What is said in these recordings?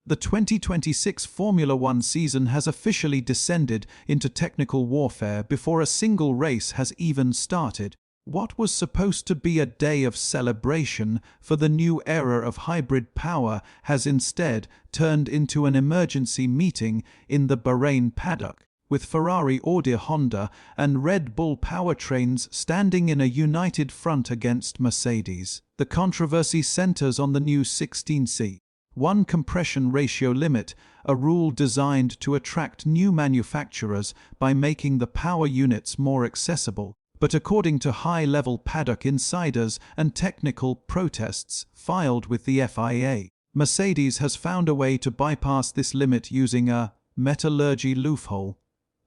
The 2026 Formula One season has officially descended into technical warfare before a single race has even started. What was supposed to be a day of celebration for the new era of hybrid power has instead turned into an emergency meeting in the Bahrain paddock, with Ferrari, Audi, Honda, and Red Bull powertrains standing in a united front against Mercedes. The controversy centers on the new 16:1 compression ratio limit, a rule designed to attract new manufacturers by making the power units more accessible. But according to high-level paddock insiders and technical protests filed with the FIA, Mercedes has found a way to bypass this limit using a metallurgy loophole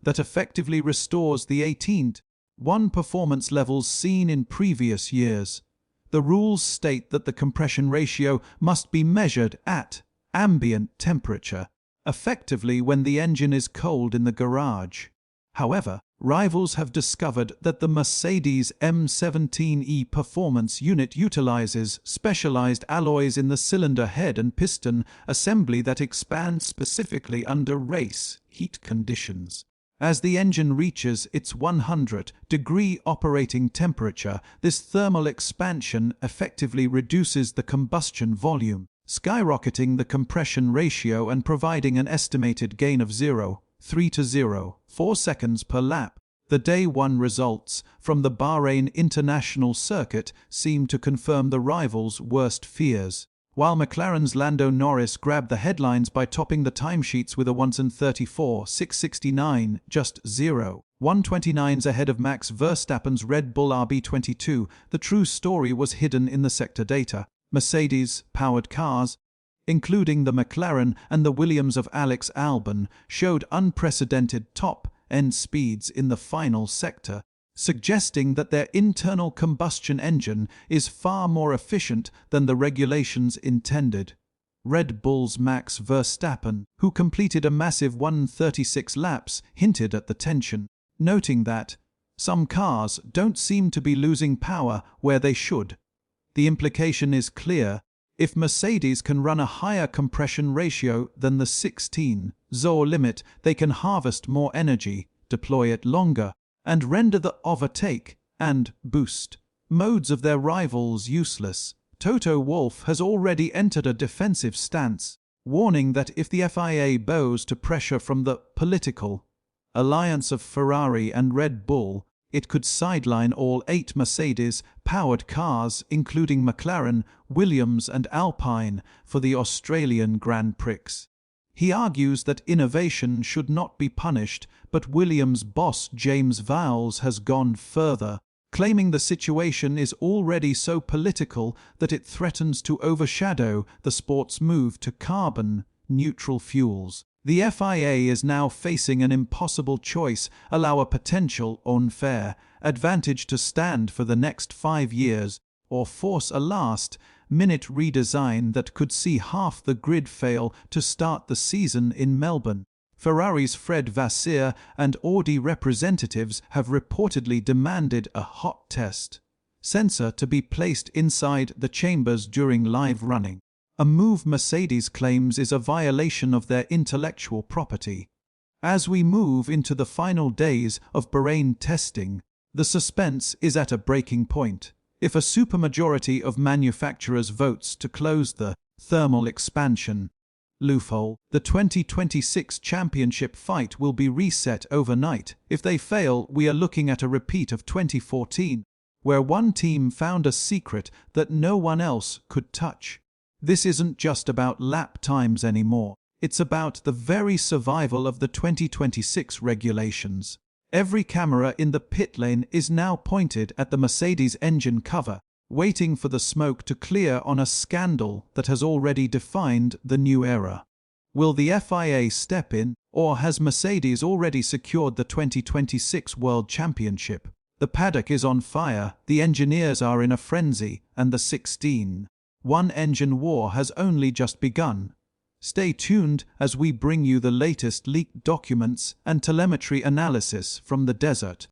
that effectively restores the 18.1 performance levels seen in previous years. The rules state that the compression ratio must be measured at ambient temperature, effectively when the engine is cold in the garage. However, rivals have discovered that the Mercedes M17E performance unit utilizes specialized alloys in the cylinder head and piston assembly that expand specifically under race heat conditions. As the engine reaches its 100-degree operating temperature, this thermal expansion effectively reduces the combustion volume, skyrocketing the compression ratio and providing an estimated gain of 0.3 to 0.4 seconds per lap. The Day 1 results from the Bahrain International Circuit seem to confirm the rivals' worst fears. While McLaren's Lando Norris grabbed the headlines by topping the timesheets with a 1:34.669, just 0.129s ahead of Max Verstappen's Red Bull RB22, the true story was hidden in the sector data. Mercedes-powered cars, including the McLaren and the Williams of Alex Albon, showed unprecedented top-end speeds in the final sector, suggesting that their internal combustion engine is far more efficient than the regulations intended. Red Bull's Max Verstappen, who completed a massive 136 laps, hinted at the tension, noting that some cars don't seem to be losing power where they should. The implication is clear. If Mercedes can run a higher compression ratio than the 16.0 limit, they can harvest more energy, deploy it longer, and render the overtake and boost modes of their rivals useless. Toto Wolff has already entered a defensive stance, warning that if the FIA bows to pressure from the political alliance of Ferrari and Red Bull, it could sideline all 8 Mercedes-powered cars, including McLaren, Williams and Alpine, for the Australian Grand Prix. He argues that innovation should not be punished, but Williams boss James Vowles has gone further, claiming the situation is already so political that it threatens to overshadow the sport's move to carbon-neutral fuels. The FIA is now facing an impossible choice: allow a potential unfair advantage to stand for the next 5 years, or force a last-minute redesign that could see half the grid fail to start the season in Melbourne. Ferrari's Fred Vasseur and Audi representatives have reportedly demanded a hot test sensor to be placed inside the chambers during live running, a move Mercedes claims is a violation of their intellectual property. As we move into the final days of Bahrain testing, the suspense is at a breaking point. If a supermajority of manufacturers votes to close the thermal expansion loophole, the 2026 championship fight will be reset overnight. If they fail, we are looking at a repeat of 2014, where one team found a secret that no one else could touch. This isn't just about lap times anymore. It's about the very survival of the 2026 regulations. Every camera in the pit lane is now pointed at the Mercedes engine cover, waiting for the smoke to clear on a scandal that has already defined the new era. Will the FIA step in, or has Mercedes already secured the 2026 World Championship? The paddock is on fire, the engineers are in a frenzy, and the 16.1 engine war has only just begun. Stay tuned as we bring you the latest leaked documents and telemetry analysis from the desert.